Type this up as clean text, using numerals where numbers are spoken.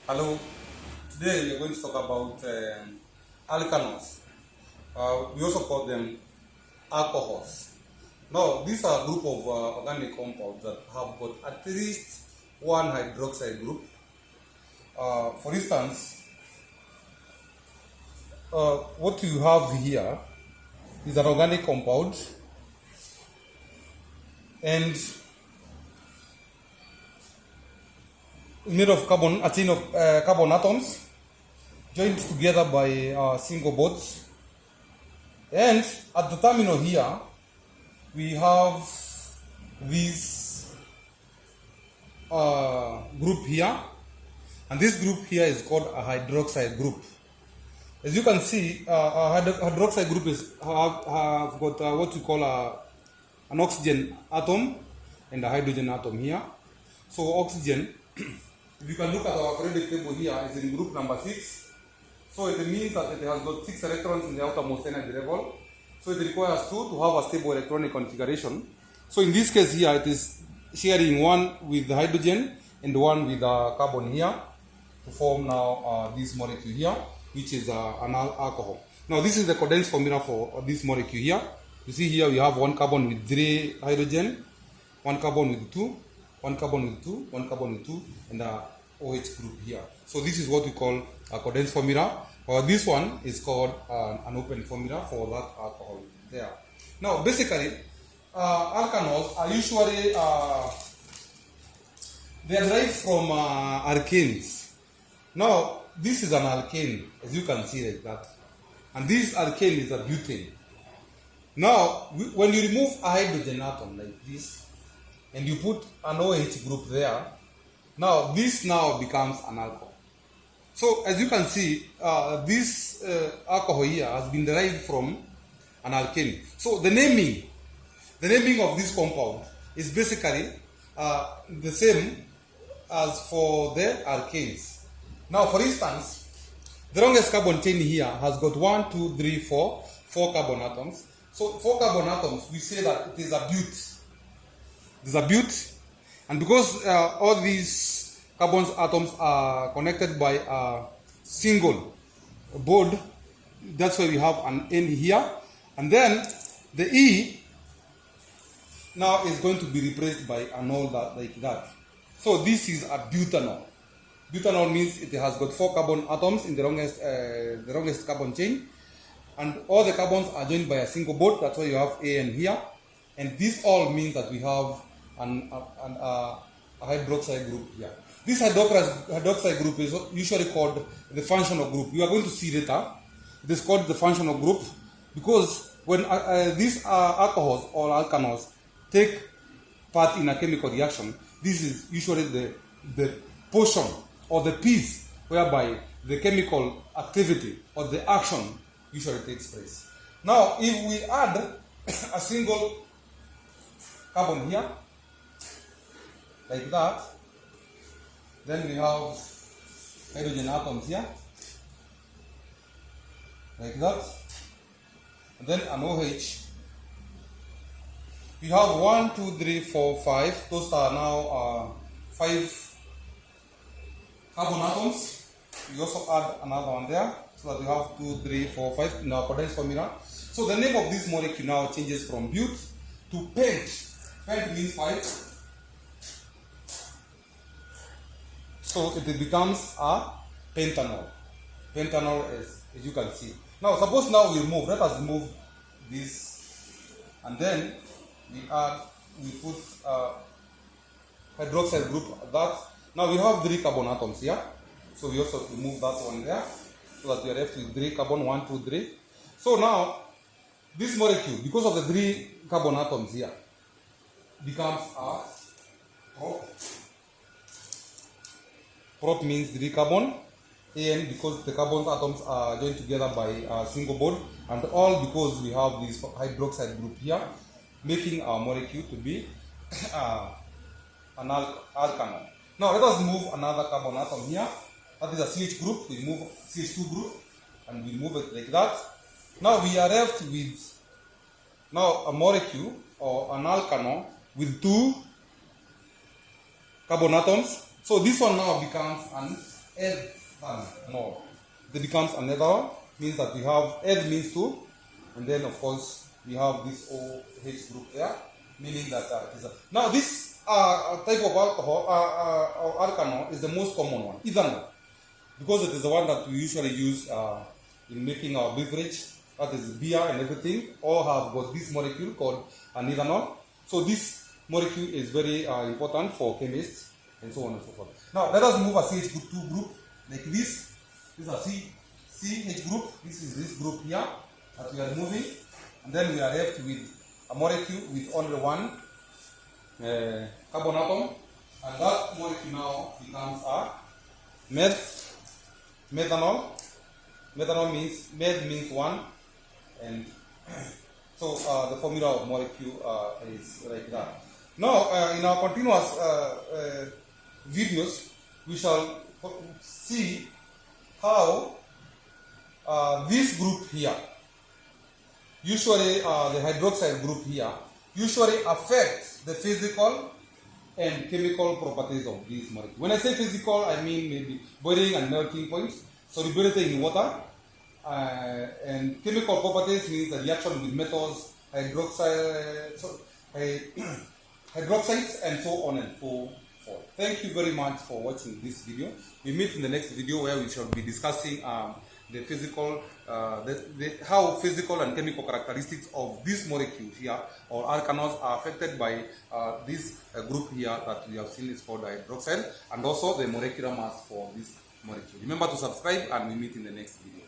Hello, today we are going to talk about alkanos. We also call them alcohols. Now, these are a group of organic compounds that have got at least one hydroxide group. For instance, what you have here is an organic compound, and made of carbon, a chain of carbon atoms joined together by single bonds. And at the terminal here, we have this group here, and this group here is called a hydroxide group. As you can see, a hydroxide group have got what we call an oxygen atom and a hydrogen atom here. So oxygen, if you can look at our periodic table here, is in group number 6. So it means that it has got 6 electrons in the outermost energy level. So it requires 2 to have a stable electronic configuration. So in this case here, it is sharing one with the hydrogen and one with the carbon here to form now this molecule here, which is an alcohol. Now this is the condensed formula for this molecule here. You see here we have one carbon with 3 hydrogen, one carbon with 2, one carbon with 2, one carbon with 2, and a OH group here. So this is what we call a condensed formula. This one is called an open formula for that alcohol there. Now basically, alkanols are usually they are derived from alkanes. Now this is an alkane, as you can see like that, and this alkane is a butane. Now when you remove a hydrogen atom like this and you put an OH group there, now this now becomes an alcohol. So as you can see, this alcohol here has been derived from an alkane. So the naming of this compound is basically the same as for the alkanes. Now for instance, the longest carbon chain here has got 4 carbon atoms. So 4 carbon atoms, we say that it is a bute. It is a bute, and because all these carbon atoms are connected by a single bond, that's why we have an N here, and then the E now is going to be replaced by an ol like that. So this is a butanol. Butanol means it has got 4 carbon atoms in the longest carbon chain, and all the carbons are joined by a single bond. That's why you have AN here, and this all means that we have a hydroxide group here. This hydroxide group is usually called the functional group. You are going to see later. It is called the functional group because when these alcohols or alkanos take part in a chemical reaction, this is usually the portion or the piece whereby the chemical activity or the action usually takes place. Now, if we add a single carbon here, like that, then we have hydrogen atoms here, like that, and then an OH. We have 1, 2, 3, 4, 5. Those are now 5 carbon atoms. We also add another one there, so that we have 2, 3, 4, 5 in our condensed formula. So the name of this molecule now changes from bute to pent. Pent means 5. So it becomes a pentanol. Pentanol, as you can see. Now suppose now we remove, let us remove this, and then we put hydroxide group that. Now we have 3 carbon atoms here. So we also remove that one there, so that we are left with 3 carbon, 1, 2, 3. So now this molecule, because of the 3 carbon atoms here, becomes a prop. Prop means 3 carbon, and because the carbon atoms are joined together by a single bond, and all because we have this hydroxide group here, making our molecule to be an alkanol. Now let us move another carbon atom here. That is a CH group. We move CH2 group, and we move it like that. Now we are left with now a molecule or an alkanol with 2 carbon atoms. So this one now becomes an ethanol. It becomes an ethanol, means that we have eth means 2, and then of course we have this OH group there, meaning that it is a, now this type of alcohol or alkano is the most common one, ethanol, because it is the one that we usually use in making our beverage, that is beer and everything, all have got this molecule called an ethanol. So this molecule is very important for chemists and so on and so forth. Now let us move a CH2 group like this. This is a CH group. This is this group here that we are moving, and then we are left with a molecule with only one carbon atom, and that molecule now becomes a methanol. Methanol means means 1, and so the formula of molecule is like that. Now in our continuous videos, we shall see how this group here, usually the hydroxyl group here, usually affects the physical and chemical properties of these molecules. When I say physical, I mean maybe boiling and melting points, solubility in water, and chemical properties means the reaction with metals, hydroxides, and so on and so forth. Thank you very much for watching this video. We meet in the next video where we shall be discussing the physical, how physical and chemical characteristics of this molecule here, or alkanos, are affected by this group here that we have seen is called hydroxyl, and also the molecular mass for this molecule. Remember to subscribe, and we meet in the next video.